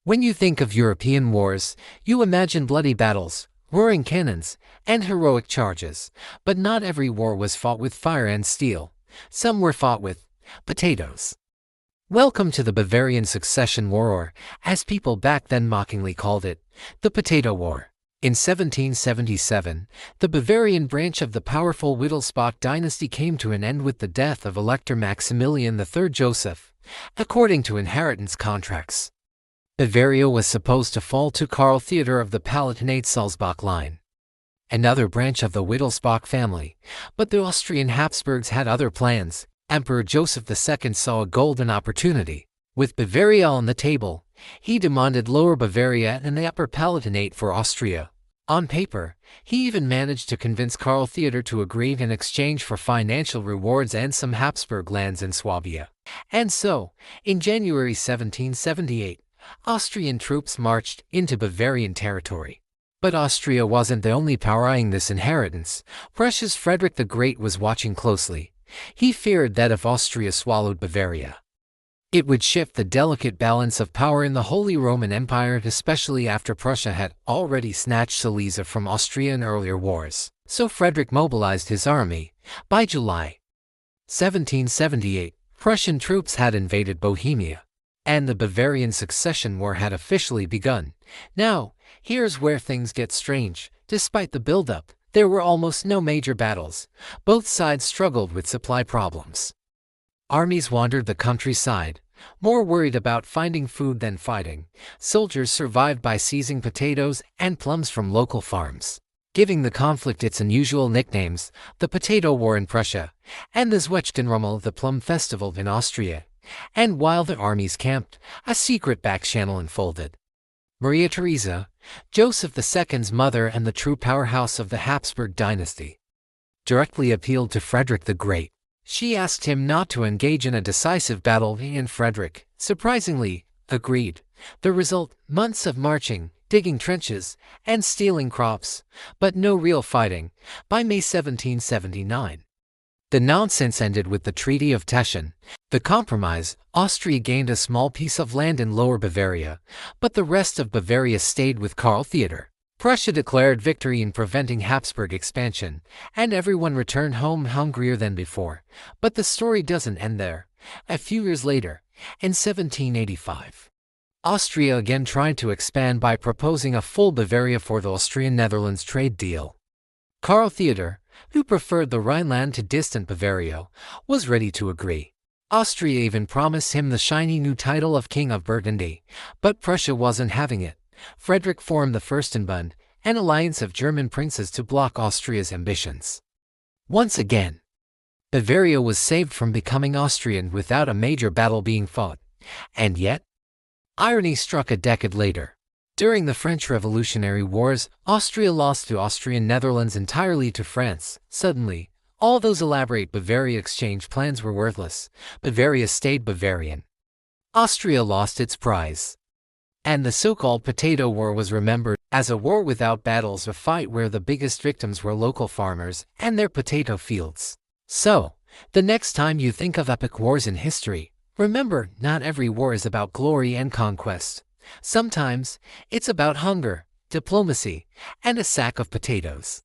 When you think of European wars, you imagine bloody battles, roaring cannons, and heroic charges. But not every war was fought with fire and steel. Some were fought with potatoes. Welcome to the Bavarian Succession War, or, as people back then mockingly called it, the Potato War. In 1777, the Bavarian branch of the powerful Wittelsbach dynasty came to an end with the death of Elector Maximilian III Joseph, according to inheritance contracts. Bavaria was supposed to fall to Karl Theodor of the Palatinate-Sulzbach line, another branch of the Wittelsbach family, but the Austrian Habsburgs had other plans. Emperor Joseph II saw a golden opportunity. With Bavaria on the table, he demanded Lower Bavaria and the Upper Palatinate for Austria. On paper, he even managed to convince Karl Theodor to agree in exchange for financial rewards and some Habsburg lands in Swabia. And so, in January 1778, Austrian troops marched into Bavarian territory. But Austria wasn't the only power eyeing this inheritance. Prussia's Frederick the Great was watching closely. He feared that if Austria swallowed Bavaria, it would shift the delicate balance of power in the Holy Roman Empire, especially after Prussia had already snatched Silesia from Austria in earlier wars. So Frederick mobilized his army. By July 1778, Prussian troops had invaded Bohemia, and the Bavarian Succession War had officially begun. Now, here's where things get strange. Despite the buildup, there were almost no major battles. Both sides struggled with supply problems. Armies wandered the countryside, more worried about finding food than fighting. Soldiers survived by seizing potatoes and plums from local farms, giving the conflict its unusual nicknames: the Potato War in Prussia, and the Zwetschgenrummel, the Plum Festival, in Austria. And while the armies camped, a secret back channel unfolded. Maria Theresa, Joseph II's mother and the true powerhouse of the Habsburg dynasty, directly appealed to Frederick the Great. She asked him not to engage in a decisive battle, and Frederick, surprisingly, agreed. The result: months of marching, digging trenches, and stealing crops, but no real fighting. By May 1779, the nonsense ended with the Treaty of Teschen. The compromise: Austria gained a small piece of land in Lower Bavaria, but the rest of Bavaria stayed with Karl Theodor. Prussia declared victory in preventing Habsburg expansion, and everyone returned home hungrier than before. But the story doesn't end there. A few years later, in 1785, Austria again tried to expand by proposing a full Bavaria for the Austrian-Netherlands trade deal. Karl Theodor, who preferred the Rhineland to distant Bavaria, was ready to agree. Austria even promised him the shiny new title of King of Burgundy, but Prussia wasn't having it. Frederick formed the Fürstenbund, an alliance of German princes to block Austria's ambitions. Once again, Bavaria was saved from becoming Austrian without a major battle being fought. And yet, irony struck a decade later. During the French Revolutionary Wars, Austria lost to Austrian Netherlands entirely to France. Suddenly, all those elaborate Bavaria exchange plans were worthless. Bavaria stayed Bavarian. Austria lost its prize. And the so-called Potato War was remembered as a war without battles, a fight where the biggest victims were local farmers and their potato fields. So, the next time you think of epic wars in history, remember, not every war is about glory and conquest. Sometimes, it's about hunger, diplomacy, and a sack of potatoes.